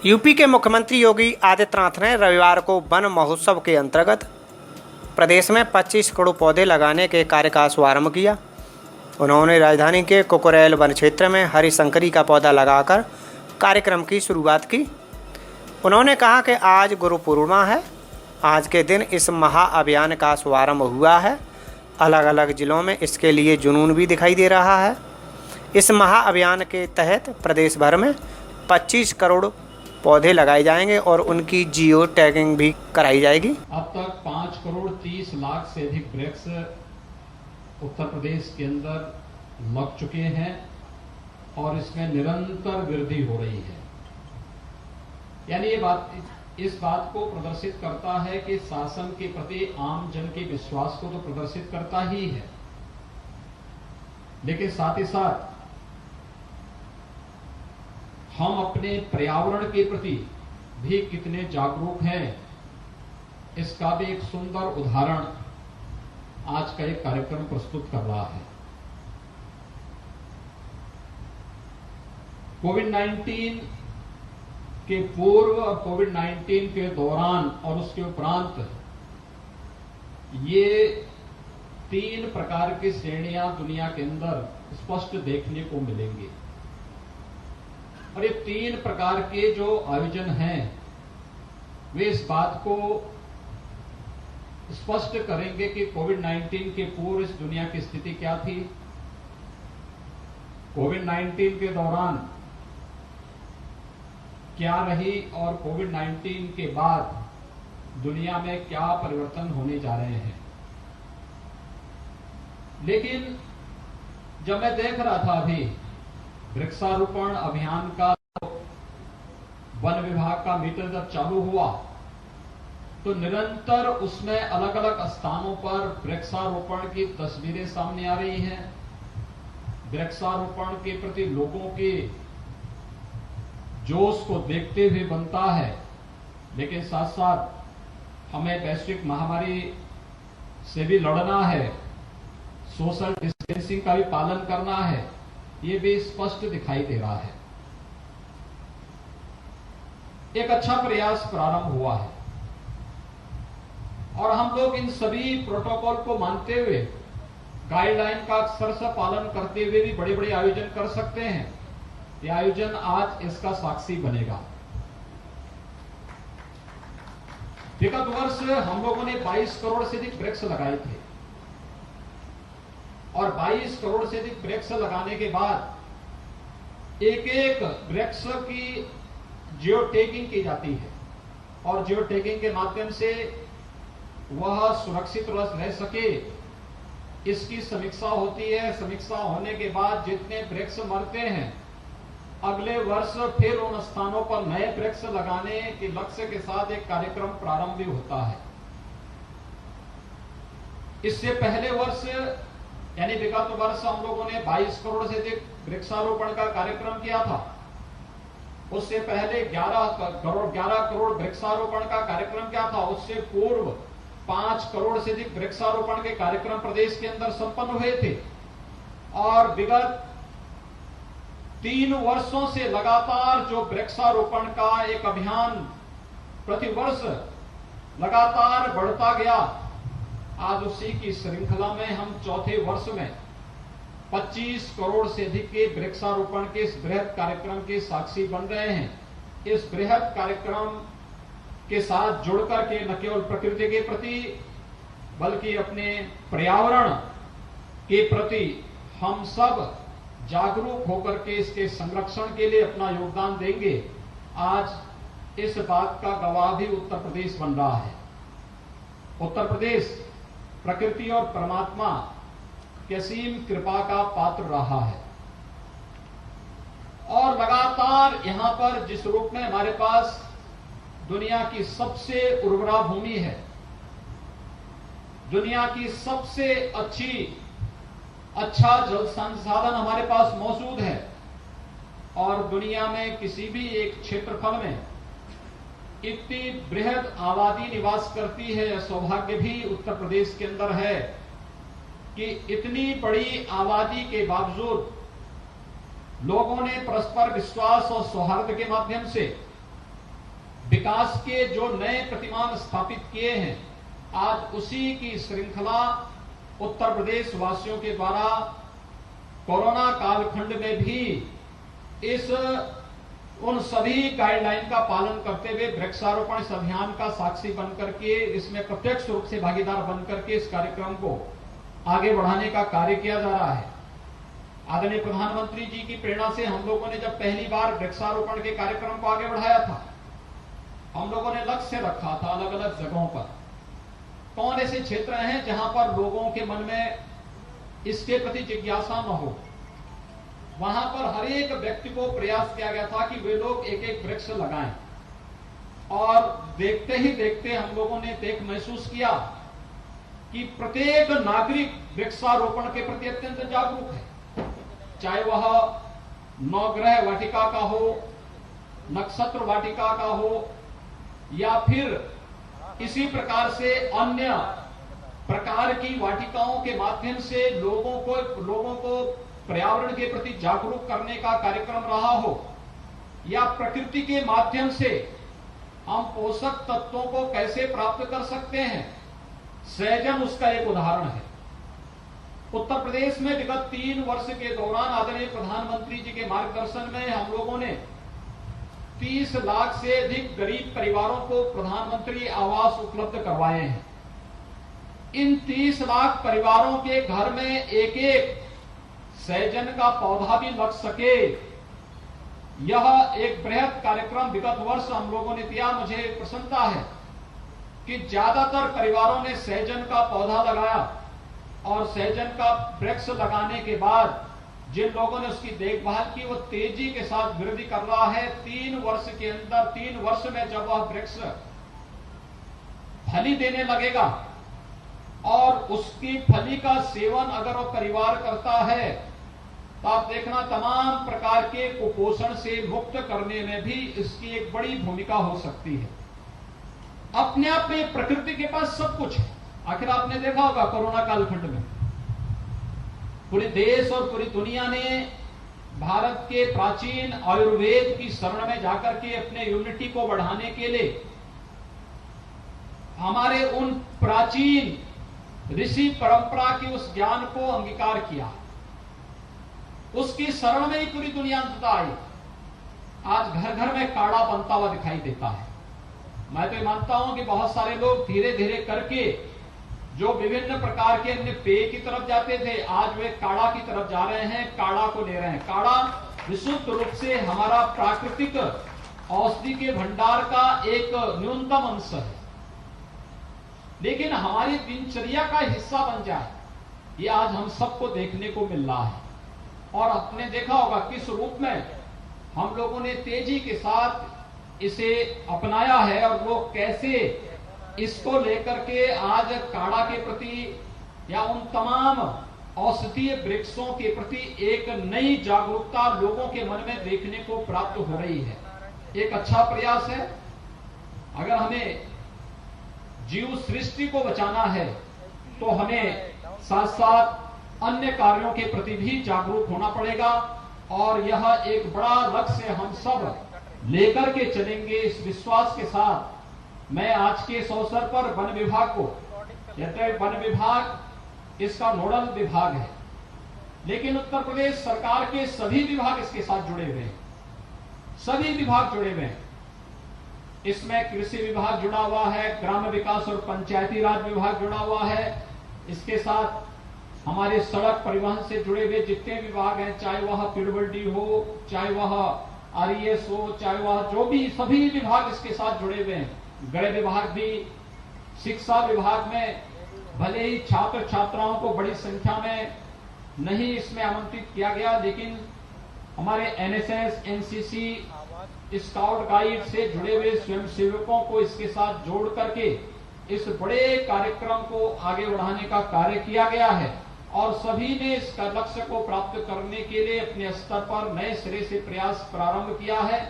UP के मुख्यमंत्री योगी आदित्यनाथ ने रविवार को वन महोत्सव के अंतर्गत प्रदेश में 25 करोड़ पौधे लगाने के कार्य का शुभारंभ किया। उन्होंने राजधानी के कुकुरैल वन क्षेत्र में हरी संकरी का पौधा लगाकर कार्यक्रम की शुरुआत की। उन्होंने कहा कि आज गुरु पूर्णिमा है। आज के दिन इस महाअभियान का शुभारंभ हुआ है। अलग अलग जिलों में इसके लिए जुनून भी दिखाई दे रहा है। इस महाअभियान के तहत प्रदेश भर में 25 करोड़ पौधे लगाए जाएंगे और उनकी जियो टैगिंग भी कराई जाएगी। अब तक 5 करोड़ 30 लाख से अधिक वृक्ष उत्तर प्रदेश के अंदर लग चुके हैं और इसमें निरंतर वृद्धि हो रही है। यानी इस बात को प्रदर्शित करता है कि शासन के प्रति आम जन के विश्वास को तो प्रदर्शित करता ही है, लेकिन साथ ही साथ हम अपने पर्यावरण के प्रति भी कितने जागरूक हैं, इसका भी एक सुंदर उदाहरण आज का एक कार्यक्रम प्रस्तुत कर रहा है। कोविड-19 के पूर्व और कोविड-19 के दौरान और उसके उपरांत ये 3 प्रकार की श्रेणियां दुनिया के अंदर स्पष्ट देखने को मिलेंगी। और ये 3 प्रकार के जो आयोजन हैं वे इस बात को स्पष्ट करेंगे कि कोविड-19 के पूर्व इस दुनिया की स्थिति क्या थी, कोविड-19 के दौरान क्या रही और कोविड-19 के बाद दुनिया में क्या परिवर्तन होने जा रहे हैं। लेकिन जब मैं देख रहा था अभी वृक्षारोपण अभियान का वन विभाग का मीटर जब चालू हुआ तो निरंतर उसमें अलग अलग स्थानों पर वृक्षारोपण की तस्वीरें सामने आ रही हैं। वृक्षारोपण के प्रति लोगों के जोश को देखते हुए बनता है, लेकिन साथ साथ हमें वैश्विक महामारी से भी लड़ना है, सोशल डिस्टेंसिंग का भी पालन करना है, ये भी स्पष्ट दिखाई दे रहा है। एक अच्छा प्रयास प्रारंभ हुआ है और हम लोग इन सभी प्रोटोकॉल को मानते हुए, गाइडलाइन का अक्षरशः पालन करते हुए भी बड़े बड़े आयोजन कर सकते हैं। यह आयोजन आज इसका साक्षी बनेगा। विगत वर्ष हम लोगों ने 22 करोड़ से अधिक वृक्ष लगाए थे और 22 करोड़ से अधिक वृक्ष लगाने के बाद एक एक वृक्ष की जियो टैगिंग की जाती है और जियो टैगिंग के माध्यम से वह सुरक्षित रह सके, इसकी समीक्षा होती है। समीक्षा होने के बाद जितने वृक्ष मरते हैं अगले वर्ष फिर उन स्थानों पर नए वृक्ष लगाने के लक्ष्य के साथ एक कार्यक्रम प्रारंभ भी होता है। इससे पहले वर्ष यानी विगत वर्ष हम लोगों ने 22 करोड़ से अधिक वृक्षारोपण का कार्यक्रम किया था। उससे पहले 11 करोड़ वृक्षारोपण का कार्यक्रम किया था। उससे पूर्व 5 करोड़ से अधिक वृक्षारोपण के कार्यक्रम प्रदेश के अंदर संपन्न हुए थे और विगत 3 वर्षों से लगातार जो वृक्षारोपण का एक अभियान प्रतिवर्ष लगातार बढ़ता गया, आज उसी की श्रृंखला में हम चौथे वर्ष में 25 करोड़ से अधिक के वृक्षारोपण के इस बृहद कार्यक्रम के साक्षी बन रहे हैं। इस बृहद कार्यक्रम के साथ जुड़कर के न केवल प्रकृति के प्रति बल्कि अपने पर्यावरण के प्रति हम सब जागरूक होकर के इसके संरक्षण के लिए अपना योगदान देंगे। आज इस बात का गवाह भी उत्तर प्रदेश बन रहा है। उत्तर प्रदेश प्रकृति और परमात्मा की असीम कृपा का पात्र रहा है और लगातार यहां पर जिस रूप में हमारे पास दुनिया की सबसे उर्वरा भूमि है, दुनिया की सबसे अच्छा जल संसाधन हमारे पास मौजूद है और दुनिया में किसी भी एक क्षेत्रफल में इतनी बृहद आबादी निवास करती है, यह सौभाग्य भी उत्तर प्रदेश के अंदर है कि इतनी बड़ी आबादी के बावजूद लोगों ने परस्पर विश्वास और सौहार्द के माध्यम से विकास के जो नए प्रतिमान स्थापित किए हैं, आज उसी की श्रृंखला उत्तर प्रदेश वासियों के द्वारा कोरोना कालखंड में भी इस उन सभी गाइडलाइन का पालन करते हुए वृक्षारोपण इस अभियान का साक्षी बनकर के, इसमें प्रत्यक्ष रूप से भागीदार बनकर के इस कार्यक्रम को आगे बढ़ाने का कार्य किया जा रहा है। आदरणीय प्रधानमंत्री जी की प्रेरणा से हम लोगों ने जब पहली बार वृक्षारोपण के कार्यक्रम को आगे बढ़ाया था, हम लोगों ने लक्ष्य रखा था अलग अलग जगहों पर कौन ऐसे क्षेत्र हैं जहां पर लोगों के मन में इसके प्रति जिज्ञासा न हो। वहां पर हर एक व्यक्ति को प्रयास किया गया था कि वे लोग एक एक वृक्ष लगाएं, और देखते ही देखते हम लोगों ने देख महसूस किया कि प्रत्येक नागरिक वृक्षारोपण के प्रति अत्यंत जागरूक है, चाहे वह नवग्रह वाटिका का हो, नक्षत्र वाटिका का हो, या फिर इसी प्रकार से अन्य प्रकार की वाटिकाओं के माध्यम से लोगों को पर्यावरण के प्रति जागरूक करने का कार्यक्रम रहा हो, या प्रकृति के माध्यम से हम पोषक तत्वों को कैसे प्राप्त कर सकते हैं, सहजन उसका एक उदाहरण है। उत्तर प्रदेश में विगत 3 वर्ष के दौरान आदरणीय प्रधानमंत्री जी के मार्गदर्शन में हम लोगों ने 30 लाख से अधिक गरीब परिवारों को प्रधानमंत्री आवास उपलब्ध करवाए हैं। इन 30 लाख परिवारों के घर में एक एक सहजन का पौधा भी लग सके, यह एक बृहद कार्यक्रम विगत वर्ष हम लोगों ने किया। मुझे प्रसन्नता है कि ज्यादातर परिवारों ने सहजन का पौधा लगाया, और सहजन का वृक्ष लगाने के बाद जिन लोगों ने उसकी देखभाल की वो तेजी के साथ वृद्धि कर रहा है। 3 वर्ष के अंदर, 3 वर्ष में जब वह वृक्ष फली देने लगेगा और उसकी फली का सेवन अगर वो परिवार करता है, तो आप देखना तमाम प्रकार के कुपोषण से मुक्त करने में भी इसकी एक बड़ी भूमिका हो सकती है। अपने आप में प्रकृति के पास सब कुछ है। आखिर आपने देखा होगा कोरोना कालखंड में पूरे देश और पूरी दुनिया ने भारत के प्राचीन आयुर्वेद की शरण में जाकर के अपने इम्यूनिटी को बढ़ाने के लिए हमारे उन प्राचीन ऋषि परंपरा के उस ज्ञान को अंगीकार किया। उसकी शरण में ही पूरी दुनिया अंततः आई। आज घर घर में काढ़ा बनता हुआ दिखाई देता है। मैं तो मानता हूं कि बहुत सारे लोग धीरे धीरे करके जो विभिन्न प्रकार के अन्य पेय की तरफ जाते थे, आज वे काढ़ा की तरफ जा रहे हैं, काढ़ा को ले रहे हैं। काढ़ा विशुद्ध रूप से हमारा प्राकृतिक औषधि के भंडार का एक न्यूनतम अंश है, लेकिन हमारी दिनचर्या का हिस्सा बन जाए, ये आज हम सबको देखने को मिल रहा है। और आपने देखा होगा किस रूप में हम लोगों ने तेजी के साथ इसे अपनाया है, और वो कैसे इसको लेकर के आज काढ़ा के प्रति या उन तमाम औषधीय वृक्षों के प्रति एक नई जागरूकता लोगों के मन में देखने को प्राप्त हो रही है। एक अच्छा प्रयास है। अगर हमें जीव सृष्टि को बचाना है तो हमें साथ साथ अन्य कार्यों के प्रति भी जागरूक होना पड़ेगा, और यह एक बड़ा लक्ष्य हम सब लेकर के चलेंगे। इस विश्वास के साथ मैं आज के इस अवसर पर वन विभाग को, कहते वन विभाग इसका नोडल विभाग है, लेकिन उत्तर प्रदेश सरकार के सभी विभाग इसके साथ जुड़े हुए हैं। सभी विभाग जुड़े हुए हैं। इसमें कृषि विभाग जुड़ा हुआ है, ग्राम्य विकास और पंचायती राज विभाग जुड़ा हुआ है, इसके साथ हमारे सड़क परिवहन से जुड़े हुए जितने विभाग हैं, चाहे वह पीडब्ल्यूडी हो, चाहे वह आरईएस हो, चाहे वह जो भी, सभी विभाग इसके साथ जुड़े हुए हैं। गृह विभाग भी, शिक्षा विभाग में भले ही छात्र छात्राओं को बड़ी संख्या में नहीं इसमें आमंत्रित किया गया, लेकिन हमारे एनएसएस, एनसीसी, स्काउट गाइड से जुड़े हुए स्वयंसेवकों को इसके साथ जोड़ करके इस बड़े कार्यक्रम को आगे बढ़ाने का कार्य किया गया है, और सभी ने इस लक्ष्य को प्राप्त करने के लिए अपने स्तर पर नए सिरे से प्रयास प्रारंभ किया है।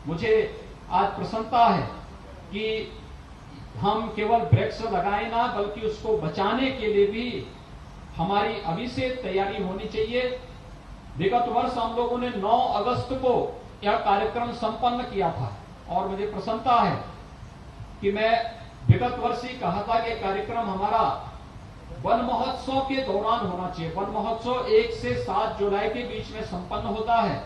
मुझे आज प्रसन्नता है कि हम केवल वृक्ष लगाए ना, बल्कि उसको बचाने के लिए भी हमारी अभी से तैयारी होनी चाहिए। विगत वर्ष हम लोगों ने 9 अगस्त को यह कार्यक्रम संपन्न किया था, और मुझे प्रसन्नता है कि मैं विगत वर्ष ही कहा था कि कार्यक्रम हमारा वन महोत्सव के दौरान होना चाहिए। वन महोत्सव 1 से 7 जुलाई के बीच में संपन्न होता है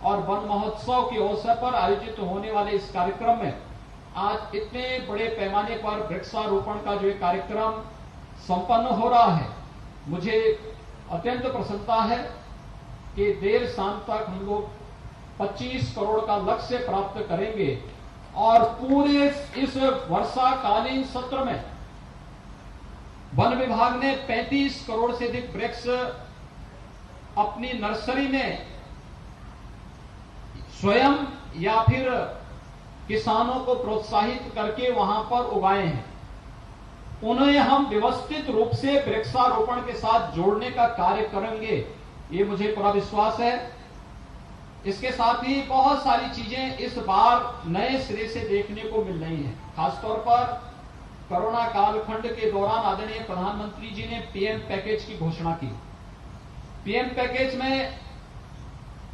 और वन महोत्सव के अवसर पर आयोजित होने वाले इस कार्यक्रम में आज इतने बड़े पैमाने पर वृक्षारोपण का जो कार्यक्रम संपन्न हो रहा है, मुझे अत्यंत प्रसन्नता है कि देर शाम तक हम लोग 25 करोड़ का लक्ष्य प्राप्त करेंगे और पूरे इस वर्षाकालीन सत्र में वन विभाग ने 35 करोड़ से अधिक वृक्ष अपनी नर्सरी में स्वयं या फिर किसानों को प्रोत्साहित करके वहां पर उगाए हैं। उन्हें हम व्यवस्थित रूप से वृक्षारोपण के साथ जोड़ने का कार्य करेंगे, ये मुझे पूरा विश्वास है। इसके साथ ही बहुत सारी चीजें इस बार नए सिरे से देखने को मिल रही हैं। खासतौर पर कोरोना कालखंड के दौरान आदरणीय प्रधानमंत्री जी ने पीएम पैकेज की घोषणा की। पीएम पैकेज में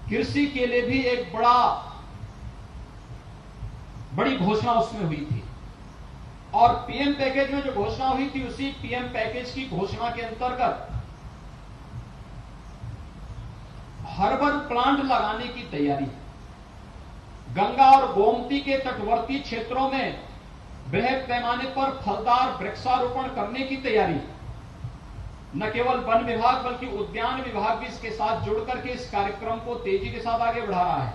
कृषि के लिए भी एक बड़ी घोषणा उसमें हुई थी और पीएम पैकेज में जो घोषणा हुई थी उसी पीएम पैकेज की घोषणा के अंतर्गत हर्बल प्लांट लगाने की तैयारी, गंगा और गोमती के तटवर्ती क्षेत्रों में बृहद पैमाने पर फलदार वृक्षारोपण करने की तैयारी। न केवल वन विभाग बल्कि उद्यान विभाग भी इसके साथ जुड़कर के इस कार्यक्रम को तेजी के साथ आगे बढ़ा रहा है।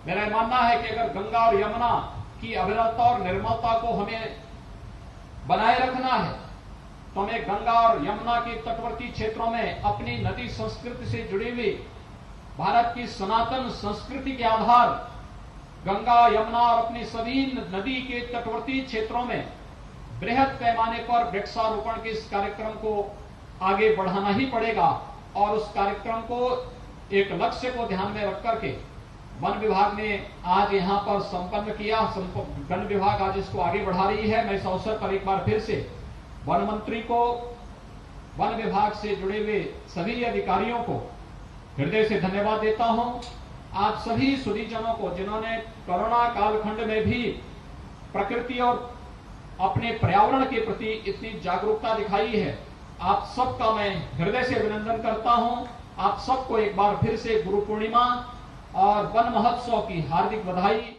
मेरा मानना है कि अगर गंगा और यमुना की अविरलता और निर्मलता को हमें बनाए रखना है तो हमें गंगा और यमुना के तटवर्ती क्षेत्रों में अपनी नदी संस्कृति से जुड़ी हुई भारत की सनातन संस्कृति के आधार गंगा यमुना और अपनी सभी नदी के तटवर्ती क्षेत्रों में बृहद पैमाने पर वृक्षारोपण के इस कार्यक्रम को आगे बढ़ाना ही पड़ेगा और उस कार्यक्रम को एक लक्ष्य को ध्यान में रख करके वन विभाग ने आज यहां पर संपन्न किया। वन विभाग आज इसको आगे बढ़ा रही है। मैं इस अवसर पर एक बार फिर से वन मंत्री को, वन विभाग से जुड़े हुए सभी अधिकारियों को हृदय से धन्यवाद देता हूं। आप सभी सुधीजनों को जिन्होंने कोरोना कालखंड में भी प्रकृति और अपने पर्यावरण के प्रति इतनी जागरूकता दिखाई है, आप सबका मैं हृदय से अभिनंदन करता हूं। आप सबको एक बार फिर से गुरु पूर्णिमा और वन महोत्सव की हार्दिक बधाई।